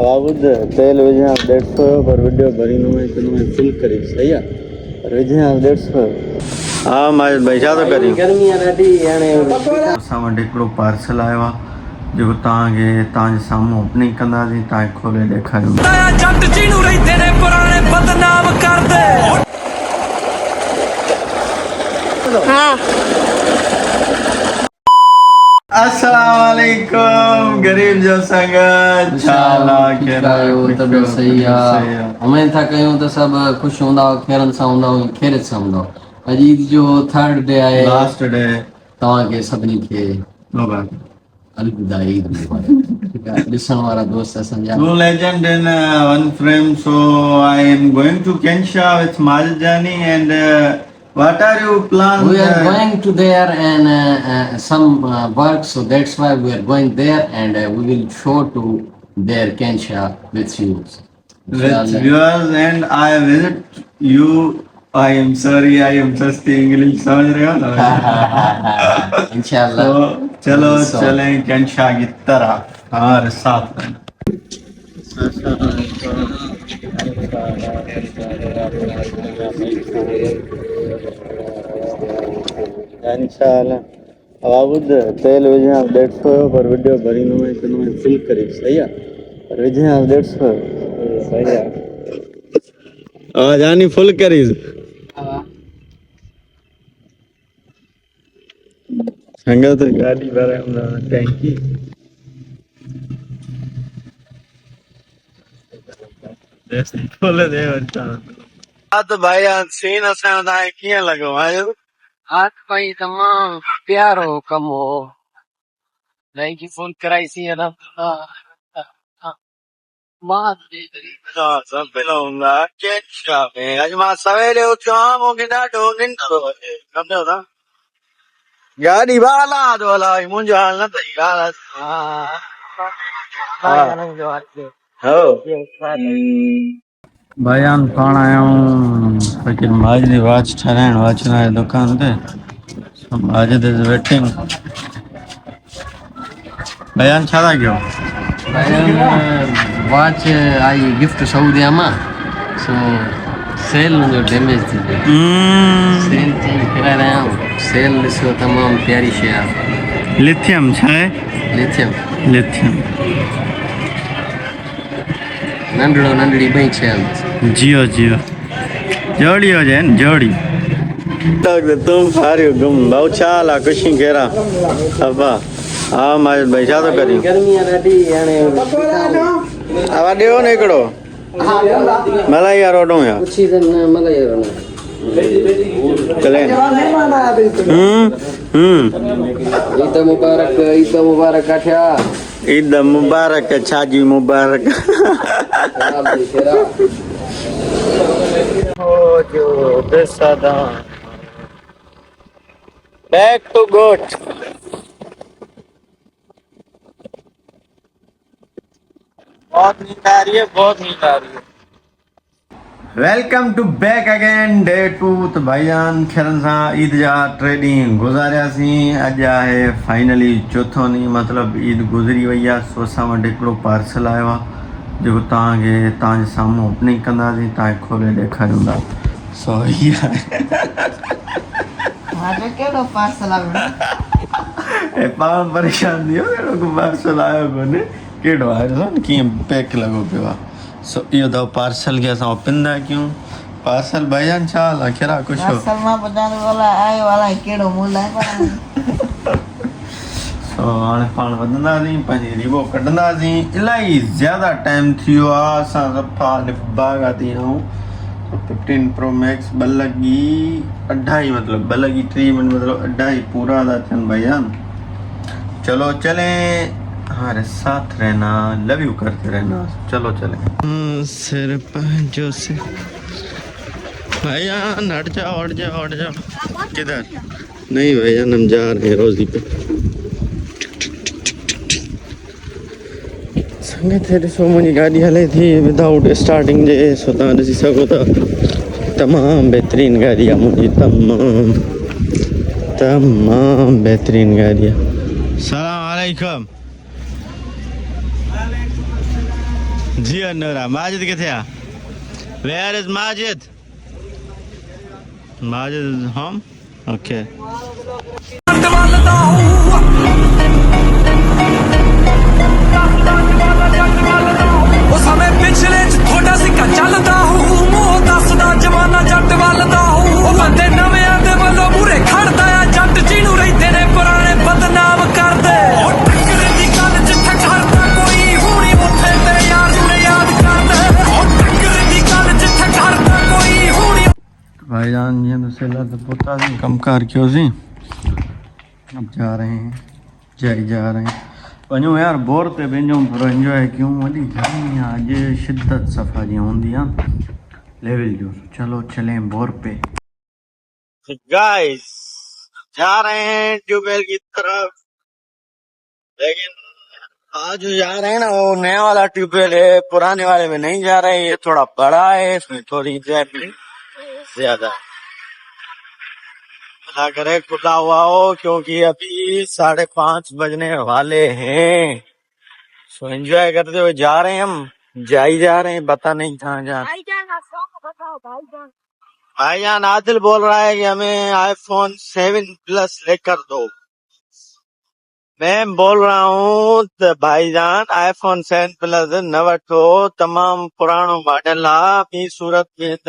આવું તેલ વિજય 150 પર વિડિયો ભરીનો હોય તો મેં ફિલ કરી સહી પર વિજય 150 હા મારે પૈસા તો કરી ગરમી રેડી याने सामा हिकिड़ो पार्सल आयो आहे जेको तव्हांजे साम्हूं ओपनिंग कंदासीं तव्हांखे खोले ॾेखारियूं जट जीणू रहंदे ने पुराणे बदनाम कर दे हां अस्सलाम वालेकुम गरीब जो संगत चाला केरायो तब सही है हमें था कयूं तो सब खुश होंदा खेरन सा होंदा खेरत सा होंदा अज ईद जो थर्ड डे आए लास्ट डे तवा के सभनी के मुबारक अलविदा ईद मुबारक लिसन वाला दोस्त समझा two legend in one frame so I am going to Kensha with Maljani and what are your plans? We are going to there and some work, so that's why we are going there and we will show to their Kensha with you. With viewers and I visit you. I am sorry, I am just English. समझ रहे हो ना? इंशाल्लाह. तो चलो चलें Kensha की तरफ हमारे साथ में. इंशाल्लाह आवाज तेल विजय 150 पर वीडियो भरीनो है तो मैं फुल करी सही है पर विजय 150 सही है आवाज आनी फुल करी संगत गाड़ी भरे टैंकी फुल दे वरता तो भाई सीन असां तां कीअं लॻो आयो आज भाई तमाम प्यारो कम हो नहीं की फोन कराई सी है ना बात हाँ सब पहला होगा क्या में आज मां सवेरे उठा मूंखे ॾाढो निंड खपे होता गाड़ी वाला दोला मुंहिंजो हाल न अथई बयान पाण आया हूं फकीर माजदी वॉच ठहराइण वॉच वारे दुकान ते माजिद इज वेटिंग बयान छा था कयो वॉच आई गिफ्ट सऊदी में सो सेल जो डैमेज थी सेल चेंज करा रहा हूँ सेल ॾिसो तमाम प्यारी शइ आहे लिथियम छा है लिथियम नंढड़ी ॿई शइ जियो जोड़ी हो जाए जोड़ी तुम फारियो गुम भाऊ छा ला खुशी केरा अबा हाँ माजिद भाई छा तो करी गर्मी रेडी याने आवा ॾियो न हिकिड़ो मलाई वारो वठूं या पुछी त मलाई वारो चले ईद मुबारक काठिया ईद मुबारक छाजी मुबारक जो बेसादा बैक टू गोट बहुत नींद आ रही है welcome to back again day 2 तो भाईजान खेरन सा ईद जा 3 ॾींहं गुज़ारियासीं अॼु आहे फाइनली चौथो ॾींहुं मतिलबु ईद गुज़री वई आहे सो असां वटि हिकिड़ो पार्सल आयो आहे जेको तव्हांजे साम्हूं ओपनिंग कंदासीं तव्हांखे खोले ॾेखारियूं था सो हीअ कहिड़ो पार्सल आहे पाण परेशान थी वियो अहिड़ो को पार्सल आयो कोन्हे कहिड़ो आहे ॾिसो न कीअं पैक लॻो पियो आहे सो इहो अथव पार्सल खे असां ओपन था कयूं पार्सल भाईजान छा हाल आहे कहिड़ा ख़ुशि हो पार्सल मां ॿुधाइण वाला आयो वाला कहिड़ो मुल आहे सो हाणे पाण वधंदासीं पंहिंजी रीबो कढंदासीं इलाही ज़्यादा टाइम थी वियो आहे असां सफ़ा बाग़ा थी आहियूं 15 प्रो मैक्स 2 लॻी 2.5 मतिलबु 2 लॻी 3 मिनट मतिलबु 2.5 पूरा था थियनि भाईजान चलो चलें हमारे साथ रहना लव यू करते रहना चलो चले सिर पंजो से भाईजान हट जाओ किधर नहीं भाईजान हम जा रहे हैं रोजी पे संगत है ॾिसो मुंहिंजी गाॾी हले थी विदाउट स्टार्टिंग जे सो तव्हां ॾिसी सघो था तमामु बहितरीनु गाॾी आहे मुंहिंजी तमामु बहितरीनु गाॾी आहे सलाम वालेकुम जी नूरा माजिद किथे आ where is Majid Majid is home okay ਉਹ ਸਮੇਂ ਪਿਛਲੇ ਚ ਥੋੜਾ ਸਿੱਕਾ ਚੱਲਦਾ ਹੂੰ ਮੂੰਹ ਦੱਸਦਾ ਜਮਾਨਾ ਜੱਟ ਵੱਲਦਾ ਹੂੰ ਉਹ ਬੰਦੇ ਨਵਿਆਂ ਦੇ ਵੱਲੋਂ ਮੂਰੇ ਖੜਦਾ ਆ ਜੱਟ ਜਿਹਨੂੰ ਰਹਿੰਦੇ ਨੇ ਪੁਰਾਣੇ ਬਦਨਾਮ ਕਰਦੇ ਉਹ ਟੱਕਰੇ ਦੀ ਗੱਲ ਜਿੱਥੇ ਕਰਦਾ ਕੋਈ ਹੁਣੀ ਉੱਥੇ ਤੇਰੇ ਯਾਰ ਨੂੰ ਯਾਦ ਕਰਦੇ ਉਹ ਟੱਕਰੇ ਦੀ ਗੱਲ ਜਿੱਥੇ ਕਰਦਾ ਕੋਈ ਹੁਣੀ भाईजान ये मसला तो पता नहीं कम कार क्यों सी अब जा रहे हैं जा रहे हैं वञो यार बोर ते वञो थोरो एंजॉय क्यों वॾी गर्मी आहे अॼु शिद्दत सफ़ा जी हूंदी आहे लेवल जो चलो चलें बोर पे गाइस जा रहे हैं ट्यूबवेल की तरफ लेकिन आज जो जा रहे हैं ना वो नया वाला ट्यूबवेल है पुराने वाले में नहीं जा रहे हैं ये थोड़ा बड़ा है इसमें थोड़ी इंजॉयमेंट ज्यादा अल्लाह करे खुदा हुआ हो क्योंकि अभी 5:30 बजने वाले हैं सो एंजॉय करते हुए जा रहे हैं हम जा रहे हैं पता नहीं कहाँ जा रहे भाईजान आदिल बोल रहा है कि हमें आईफोन 7 प्लस लेकर दो मैं बोल रहा हूँ तो भाईजान आईफोन 7 प्लस न वठो तमाम पुरानो मॉडल आहे ॿी सूरत में त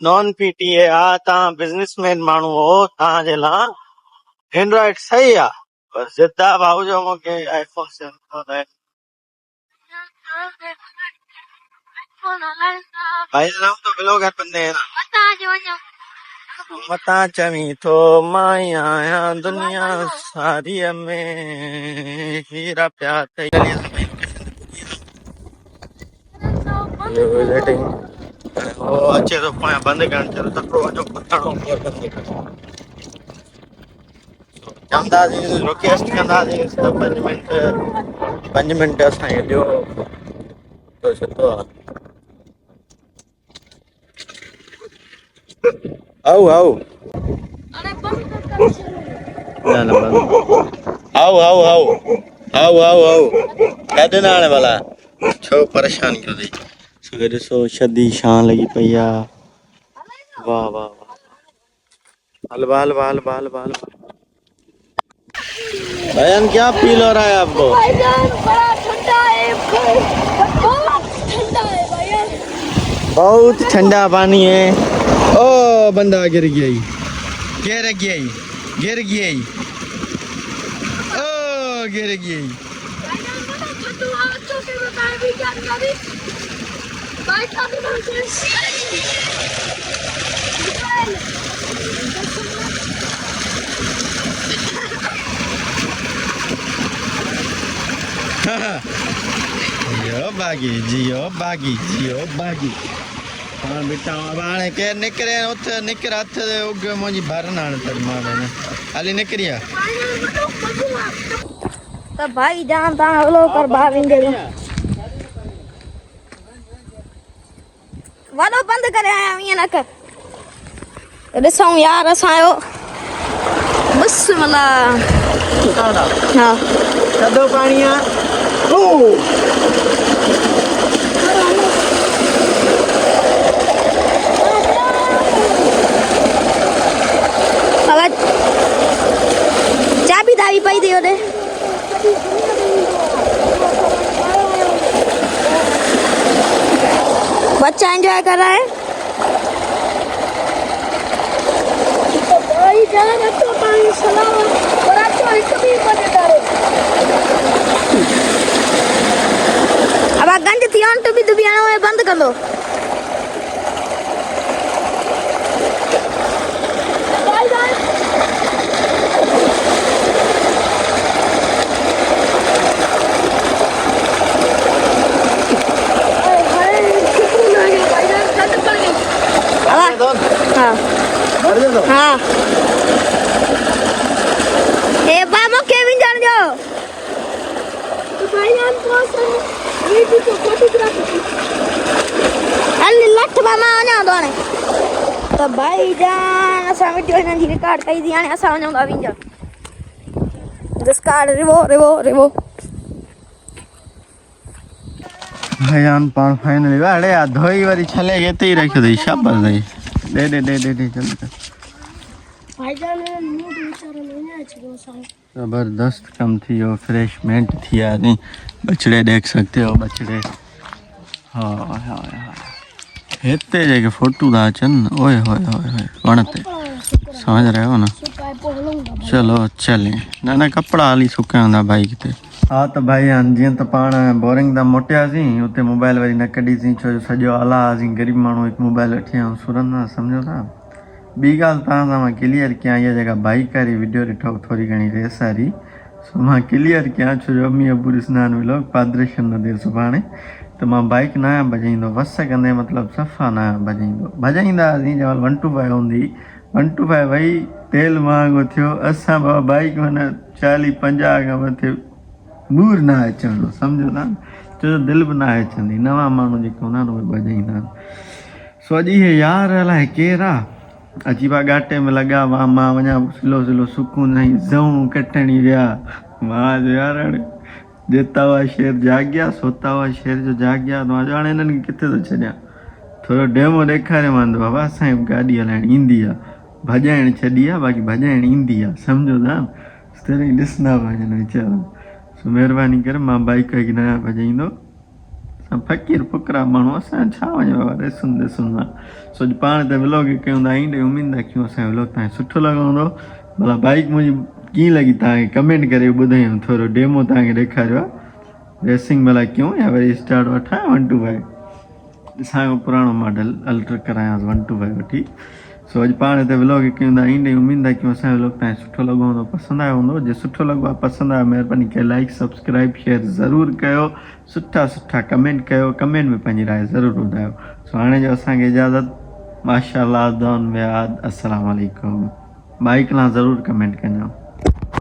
नॉन पीटीए आहे तव्हां बिज़नेसमैन माण्हू हो तव्हांजे लाइ एंड्रॉइड सही आहे पर जिद्दा भाऊ जो मूंखे आईफोन 7 भाईजान हम तो ब्लॉगर बंदे हैं ना मता चवी तो माई आया दुनिया सारी में हीरा प्यार अच्छे तो बंद कर चलो तको जो पत्थरों पर बंद कर चंदाजी रिक्वेस्ट कंदाजी 5 मिनट असांखे ॾियो तो सुठो आहे आओ आओ आओ आओ आओ आओ आओ आओ कॾहिं न हाणे भला छो परेशान कयो अथई सो ॾिसो शदी शान लॻी पई आहे वाह वाह वाह हलवा हलवा हलवा हलवा हलवा भाईजान क्या फील हो रहा है आपको भाईजान बड़ा ठंडा है बहुत ठंडा है भाईजान बहुत ठंडा पानी है ओ बंदा गिर गया गिर गया ओ गिर गई जियो बागी हाँ बेटा हाणे केरु निकिरे उथे निकिर हथ ते उग मुंहिंजी भरन हाणे तक मां हली निकिरी आहे तो भाई जान ता हलो कर भाविंदे वालो बंद करे आया ईअं न कर ॾिसूं यार असांजो बिस्मिल्लाह हाँ थधो पाणी आहे चाबी दावी पई थी ओॾे बच्चा एंजॉय कर रहा है भाई जान अच्छा पानी सलाम और अच्छा एक भी मजेदार अब गंज थियन तो भी दुबियानो में बंद कर लो भाई जान हाँ ए बाबा केविन जान जो तो भाईजान पास ये भी तो फोटोग्राफी अल्ली लठ मामा आना दोने तो भाईजान असा वीडियो ने रिकॉर्ड कई दी आने असा वणो आविन जा दिस कार्ड रिवो भाईजान पाण फाइनली अड़े आ धोई वारी छले केते ही रखियो दई शाबाश दई दे जल्दी भाईजान मूड विचार नहीं अच्छे दोस्त जबरदस्त कम थी हो फ्रेश मेंट थी यानी बछड़े देख सकते हो बछड़े हाँ हाँ हाँ हेते जे के फोटो दा चन ओए होए होए वणते समझ रहे हो ना चलो चले ना ना कपड़ा हाली सुका हुंदा बाइक ते हाँ तो भाई हाँ जी तो पाण बोरिंग दा मोटियासीं उते मोबाइल वरी न कढीसीं छो जो सॼो हला हुआसीं गरीब माण्हू हिकु मोबाइल वठी आया सुरंदा सम्झो था ॿी ॻाल्हि तव्हां सां मां क्लियर कयां इहा जेका बाइक वारी वीडियो ॾिठो थोरी घणी रेस वारी सो मां क्लियर कयां छो जो अम्मी अबू ॾिसंदा आहिनि व्लॉग पादरेशन न ॾे सुभाणे त मां बाइक न आहियां भॼाईंदो वस कंदे मतिलबु सफ़ा न आहियां भॼाईंदा हुआसीं जंहिं महिल 125 हूंदी 125 वई तेल महांगो थियो असां बाबा बाइक में न 40-50 खां मथे मूर न अचणो सम्झो था छो जो दिलि बि न अचंदी नवां माण्हू जेके हूंदा आहिनि उहे भॼाईंदा आहिनि सो अॼु इहे यार अलाए केरु आहे अजीबा घाटे में लॻा हुआ मां वञा सिलो सुकून सां ज़ऊं कटणी विया मां यार हाणे देता हुआ शेर जाॻिया सोता हुआ शेर जो जाॻिया त मां चयो हाणे हिननि खे किथे थो छॾियां थोरो डेमो ॾेखारे मां बाबा असांखे गाॾी हलाइण ईंदी आहे भॼाइण छॾी आहे बाक़ी भॼाइण ईंदी आहे सम्झो था तॾहिं ॾिसंदा पिया वञनि वीचारा सो महिरबानी करे मां बाइक न भॼाईंदो असां फ़क़ीर फुकरा माण्हू असां छा वञो बाबा ॾिसुनि मां सो पाण त व्लॉग कयूं था ईंदे उमेद रखियूं असांजो व्लॉग तव्हांखे सुठो लॻंदो भला बाइक मुंहिंजी कीअं लॻी तव्हांखे कमेंट करे ॿुधायूं थोरो डेमो तव्हांखे ॾेखारियो आहे रेसिंग भला कयूं या वरी स्टार्ट वठां 125 ॾिसां पुराणो मॉडल अल्टर करायांसि 125 वठी सो अॼु पाण हिते व्लॉग कयूं था ईंदे उमेद रखियूं असांजो व्लॉग तव्हांखे सुठो लॻो हूंदो पसंदि आयो हूंदो जे सुठो लॻो आहे पसंदि आयो महिरबानी करे लाइक सब्सक्राइब शेयर ज़रूरु कयो सुठा कमेंट कयो कमेंट में पंहिंजी राय ज़रूरु ॿुधायो सो हाणे जो असांखे इजाज़त माशाअल्लाह दौन वियाद अस्सलाम वालेकुम बाइक लाइ ज़रूरु कमेंट कजो